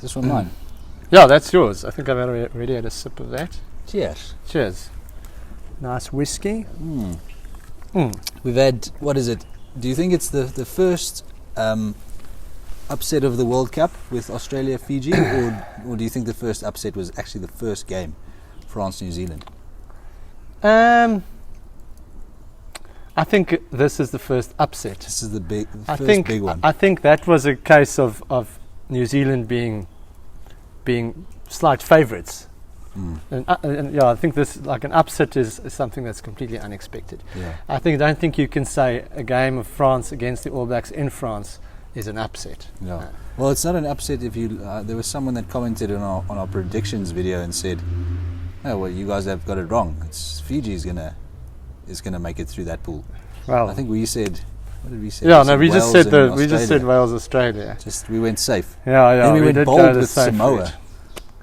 this one mine? Yeah, that's yours. I think I've already had a sip of that. Cheers. Cheers. Nice whiskey. We've had, what is it? Do you think it's the first upset of the World Cup with Australia, Fiji, or do you think the first upset was actually the first game, France, New Zealand? I think this is the first upset. This is the first big one. I think that was a case of New Zealand being slight favourites. And yeah, I think this, like an upset, is something that's completely unexpected. Yeah. I don't think you can say a game of France against the All Blacks in France is an upset. No. Well, it's not an upset if you. There was someone that commented on our predictions video and said, "Oh, well, you guys have got it wrong. It's Fiji is gonna make it through that pool." Well, I think we said. What did we say? Yeah, we just said Wales, Australia. We went safe. Yeah. Then we went did bold go to with safe Samoa. route.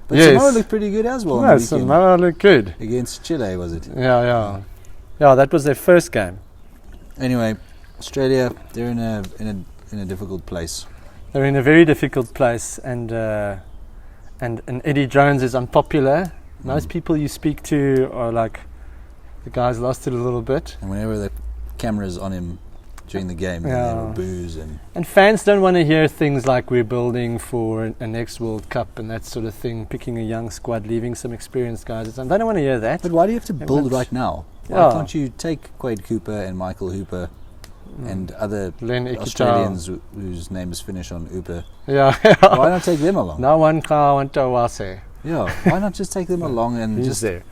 But Yes. Samoa looked pretty good as well. No, Samoa looked good. Against Chile, was it? Yeah. That was their first game. Anyway, Australia, they're in a difficult place. They're in a very difficult place, and Eddie Jones is unpopular. Most people you speak to are like, the guy's lost it a little bit. And whenever the camera's on him during the game, there were boos and fans don't want to hear things like we're building for a next World Cup and that sort of thing, picking a young squad, leaving some experienced guys. They don't want to hear that. But why do you have to build right now? Why can't you take Quade Cooper and Michael Hooper and other Australians whose names finish on Hooper? Yeah. Why not take them along? No one can want to wase. Yeah, why not just take them along and just there.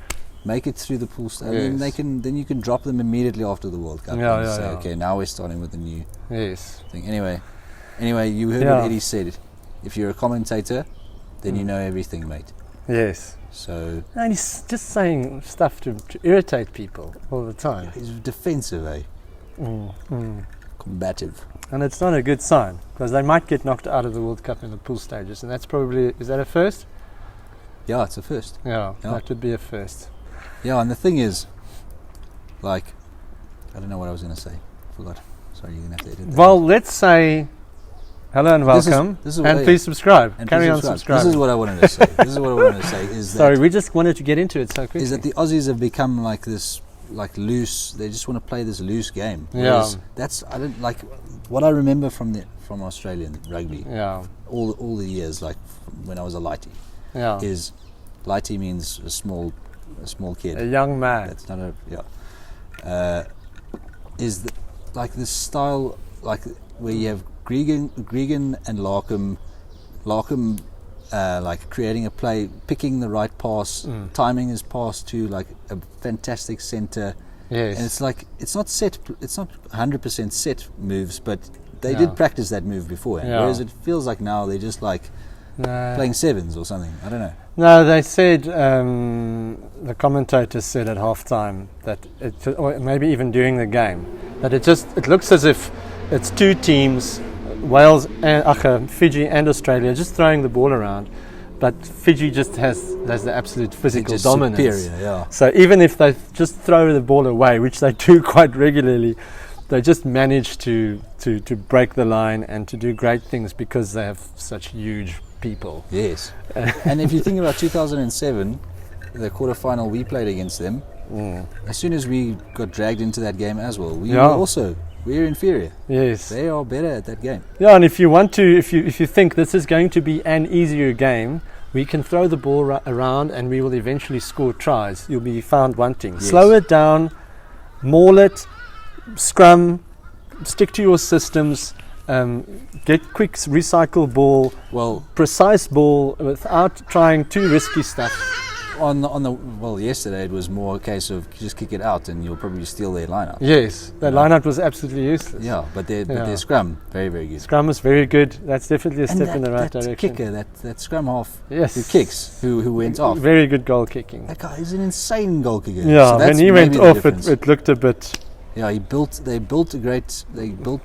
Make it through the pool stage? Yes. Then you can drop them immediately after the World Cup and say, okay, now we're starting with the new thing. Anyway, you heard what Eddie said. If you're a commentator, then you know everything, mate. Yes. So. And he's just saying stuff to irritate people all the time. He's defensive, eh? Combative. And it's not a good sign, because they might get knocked out of the World Cup in the pool stages, and that's probably, is that a first? Yeah, it's a first. Yeah, that would be a first. Yeah, and the thing is, like, I don't know what I was going to say. Forgot. Sorry, you're going to have to edit that. Well, let's say hello and welcome, and please subscribe. Carry on subscribing. This is what I wanted to say. Sorry, we just wanted to get into it so quickly. Is that the Aussies have become like this, like loose. They just want to play this loose game. Yeah. That's I don't like what I remember from Australian rugby. Yeah. All the years, like when I was a lighty. Yeah. Is lighty means a small kid, a young man. That's not is like this style, like where you have Gregan and Larkham like creating a play, picking the right pass, timing his pass to like a fantastic centre. Yes. And it's like it's not 100% set moves, but they did practice that move beforehand. Whereas it feels like now they're just like playing sevens or something. I don't know. No, they said, the commentators said at halftime that or maybe even during the game, that it looks as if it's two teams, Wales and Fiji and Australia, just throwing the ball around, but Fiji just has the absolute physical dominance. Superior, yeah. So even if they just throw the ball away, which they do quite regularly, they just manage to break the line and to do great things because they have such huge people. Yes. And if you think about 2007, the quarterfinal we played against them, as soon as we got dragged into that game as well, we're inferior. Yes. They are better at that game. Yeah, and if you want to, if you think this is going to be an easier game, we can throw the ball around and we will eventually score tries. You'll be found wanting. Yes. Slow it down, maul it, scrum, stick to your systems. Get quick recycle ball, precise ball without trying too risky stuff. Yesterday it was more a case of just kick it out and you'll probably steal their lineup. Yes, their lineup was absolutely useless. Yeah, but their scrum very, very good. Scrum was very good. That's definitely a step in the right direction. Kicker, that scrum half, who kicks, who went off. Very good goal kicking. That guy is an insane goal kicker. Yeah, so when he went off, it looked a bit. Yeah, they built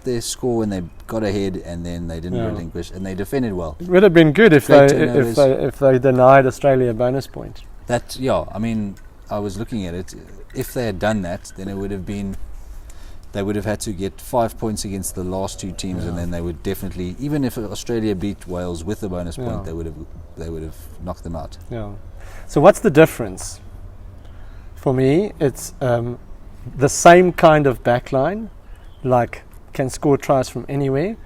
their score when they got ahead, and then they didn't relinquish, and they defended well. It would have been good if they denied Australia a bonus point. I mean, I was looking at it. If they had done that, then it would have been they would have had to get 5 points against the last two teams, and then they would definitely, even if Australia beat Wales with the bonus point, they would have knocked them out. Yeah. So what's the difference? For me, it's the same kind of backline, like can score tries from anywhere,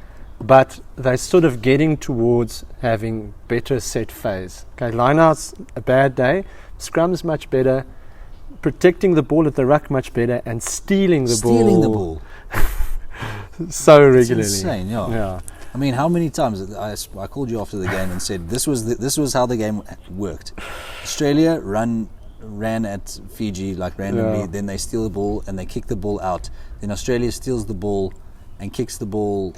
but they're sort of getting towards having better set phase. Okay, lineouts a bad day, scrums much better, protecting the ball at the ruck much better, and stealing the ball so regularly. It's insane, yeah. I mean, how many times I called you after the game and said this was how the game worked. Australia ran at Fiji like randomly, then they steal the ball and they kick the ball out. Then Australia steals the ball and kicks the ball.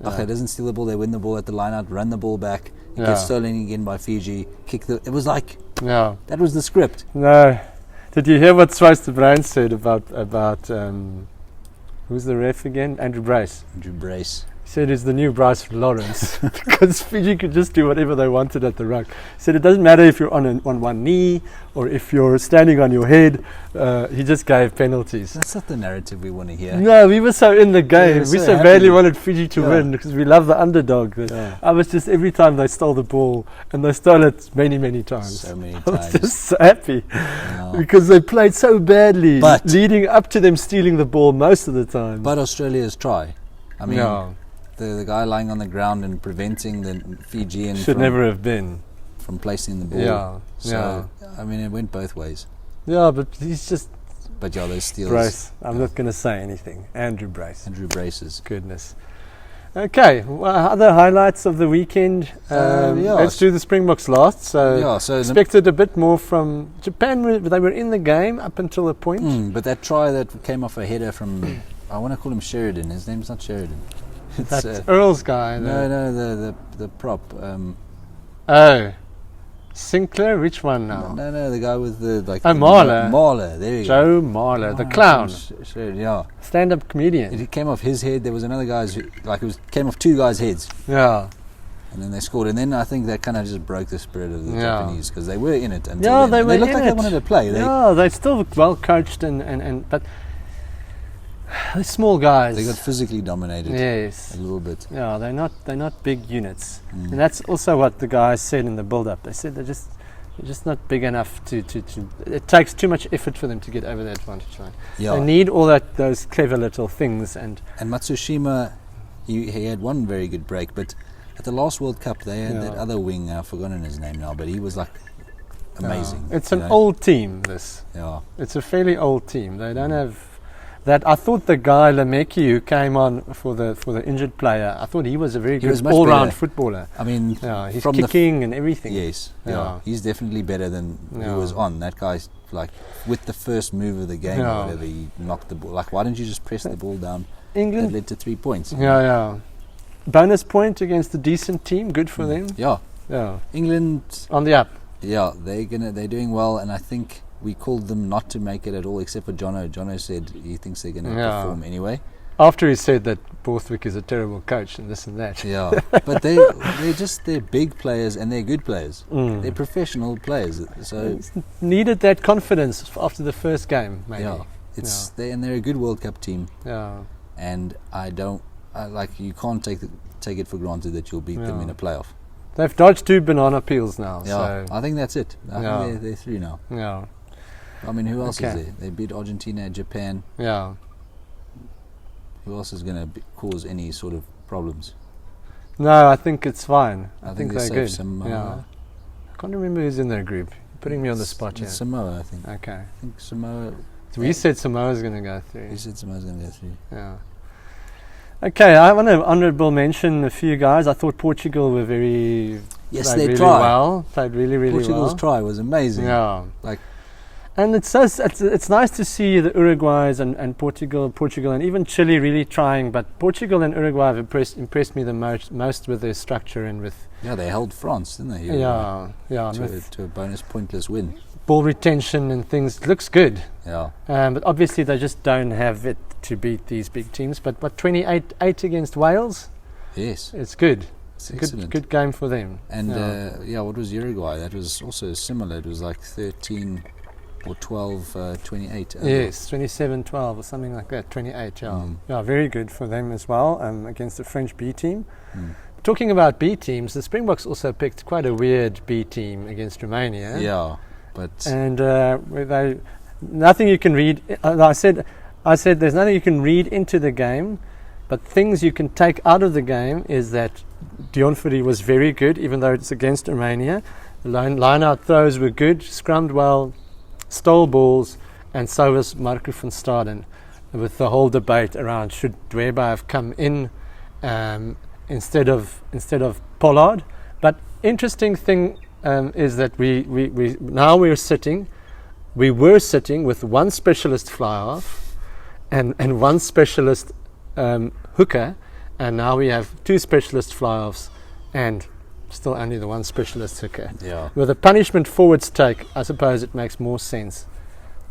Okay, doesn't steal the ball, they win the ball at the line out, run the ball back, it gets stolen again by Fiji, it was like, that was the script. No. Did you hear what Swice de Bruin said about who's the ref again? Andrew Brace. He said he's the new Bryce Lawrence because Fiji could just do whatever they wanted at the ruck. He said it doesn't matter if you're on one knee or if you're standing on your head. He just gave penalties. That's not the narrative we want to hear. No, we were so in the game. We we so badly wanted Fiji to win because we love the underdog. I was just, every time they stole the ball, and they stole it many, many times. So many I was times. just so happy because they played so badly, leading up to them stealing the ball most of the time. But Australia's try. I mean, the guy lying on the ground and preventing the Fijian should never have been from placing the ball. I mean, it went both ways. Yeah, but he's just. But those steals. Brace. I'm not going to say anything. Andrew Brace's. Goodness. Okay, well, other highlights of the weekend. Let's do the Springboks last. So expected a bit more from Japan. They were in the game up until a point. But that try that came off a header from, I want to call him Sheridan. His name's not Sheridan. That's Earl's guy. No, the prop. Sinclair. Which one now? No, the guy with the Marler. Marler. There you go. Joe Marler, the clown. Stand-up comedian. It came off his head. There was another guy's came off two guys' heads. Yeah. And then they scored, and then I think that kind of just broke the spirit of the Japanese because they were in it. They looked like they wanted to play. They're still well coached but. They're small guys. They got physically dominated. Yes, a little bit. Yeah, they're not big units, and that's also what the guys said in the build-up. They said they're just not big enough to. It takes too much effort for them to get over the advantage line. Yeah. They need all those clever little things. And Matsushima, he had one very good break, but at the last World Cup they had that other wing. I've forgotten his name now, but he was like amazing. It's an old team. It's a fairly old team. They don't have. That I thought the guy Lemeki who came on for the injured player, I thought he was a very good all-round footballer. I mean, he's kicking and everything. Yes, he's definitely better than he was on. That guy's like with the first move of the game or whatever, he knocked the ball. Like, why didn't you just press the ball down? England that led to 3 points. Bonus point against a decent team, good for them. Yeah. England on the up. Yeah, they're doing well, and I think. We called them not to make it at all, except for Jono. Jono said he thinks they're going to perform anyway. After he said that Borthwick is a terrible coach and this and that. Yeah, but they're big players and they're good players. They're professional players. So needed that confidence after the first game, maybe. Yeah, they're a good World Cup team. Yeah, and you can't take it for granted that you'll beat them in a playoff. They've dodged 2 banana peels now. Yeah, I think that's it. I think they're through now. Yeah. I mean, who else is there? They beat Argentina, Japan. Yeah. Who else is going to cause any sort of problems? No, I think it's fine. I think they're good. Samoa. I can't remember who's in their group. You're putting me on the spot here. Samoa, I think. Okay. I think Samoa. So we said Samoa's going to go through. We said Samoa's going to go through. Yeah. Okay, I want to honourable mention a few guys. I thought Portugal were very... Yes, they played really well. Portugal's try was amazing. Yeah. And it's nice to see the Uruguays and Portugal and even Chile really trying, but Portugal and Uruguay have impressed me the most with their structure and with... Yeah, they held France, didn't they? To a bonus pointless win. Ball retention and things, looks good. Yeah. But obviously they just don't have it to beat these big teams. But 28-8 against Wales? Yes. It's good. It's a good game for them. And what was Uruguay? That was also similar. It was like 13... or 12-28. Yes, 27-12 or something like that. 28. Yeah, yeah, very good for them as well against the French B team. Talking about B teams, the Springboks also picked quite a weird B team against Romania. Yeah, but nothing you can read. I said there's nothing you can read into the game, but things you can take out of the game is that Dion Fourie was very good, even though it's against Romania. The line-out throws were good, scrummed well, stole balls, and so was Marco van Staden, with the whole debate around should Dweba have come in instead of Pollard. But interesting thing is that we were sitting with one specialist fly-half and one specialist hooker, and now we have two specialist fly-offs and still only the one specialist hooker. Yeah. With a punishment forwards take, I suppose it makes more sense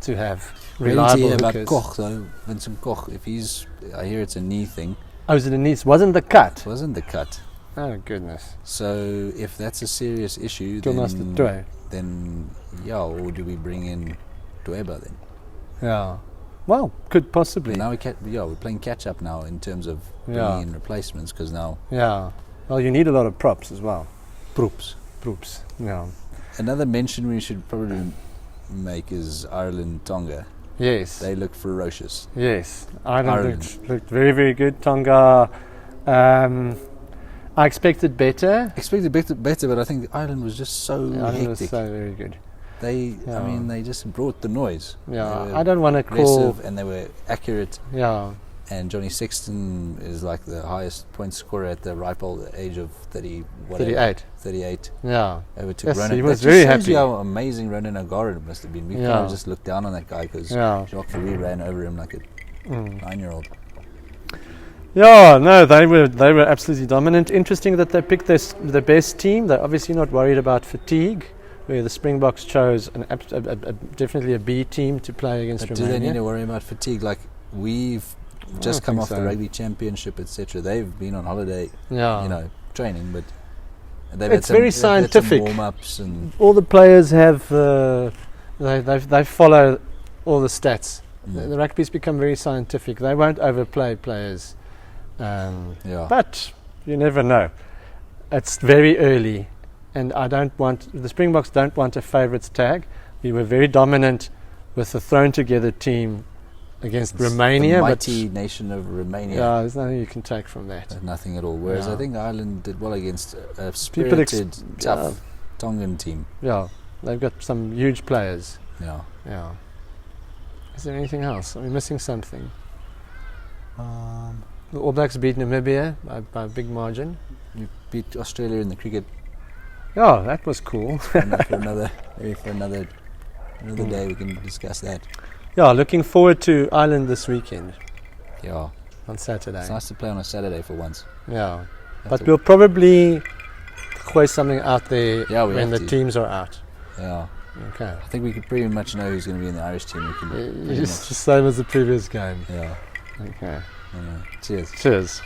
to have reliable hookers. About Koch though, Vincent Koch, I hear it's a knee thing. Oh, is it a knee? It wasn't the cut? It wasn't the cut. Oh, goodness. So if that's a serious issue, then yeah, or do we bring in Dweba then? Yeah. Well, could possibly. Now we're playing catch up now in terms of bringing in replacements, because now. Yeah. Well, you need a lot of props as well. Props. Yeah. Another mention we should probably make is Ireland-Tonga. Yes. They look ferocious. Yes. Ireland looked very, very good. Tonga, I expected better. Better, but I think Ireland was just so hectic. Ireland was so very good. They just brought the noise. Yeah, I don't want to call... and they were accurate. Yeah. And Johnny Sexton is like the highest point scorer at the ripe old age of 38. Yeah. Overtook Ronan. He was very happy. Shows you how amazing Ronan O'Gara must have been. We kind of just looked down on that guy because Jacques Fourie ran over him like a 9-year-old. Yeah, no, they were absolutely dominant. Interesting that they picked the best team. They're obviously not worried about fatigue, where the Springboks chose definitely a B team to play against Romania. Do they need to worry about fatigue? Like, we've just come off the rugby championship, etc. They've been on holiday, training, but it's very scientific. Warm-ups and all the players have they follow all the stats. The rugby's become very scientific. They won't overplay players, but you never know. It's very early, and the Springboks don't want a favourites tag. We were very dominant with a thrown together team against Romania, the mighty nation of Romania. Yeah, there's nothing you can take from that. There's nothing at all. Whereas I think Ireland did well against a spirited, tough Tongan team. Yeah, they've got some huge players. Yeah. Is there anything else? Are we missing something? The All Blacks beat Namibia by a big margin. We beat Australia in the cricket. Yeah, that was cool. for another day we can discuss that. Yeah, looking forward to Ireland this weekend. Yeah. On Saturday. It's nice to play on a Saturday for once. Yeah. But we'll probably hoist something out there when the teams are out. Yeah. Okay. I think we could pretty much know who's going to be in the Irish team. It's the same as the previous game. Yeah. Okay. Cheers. Cheers.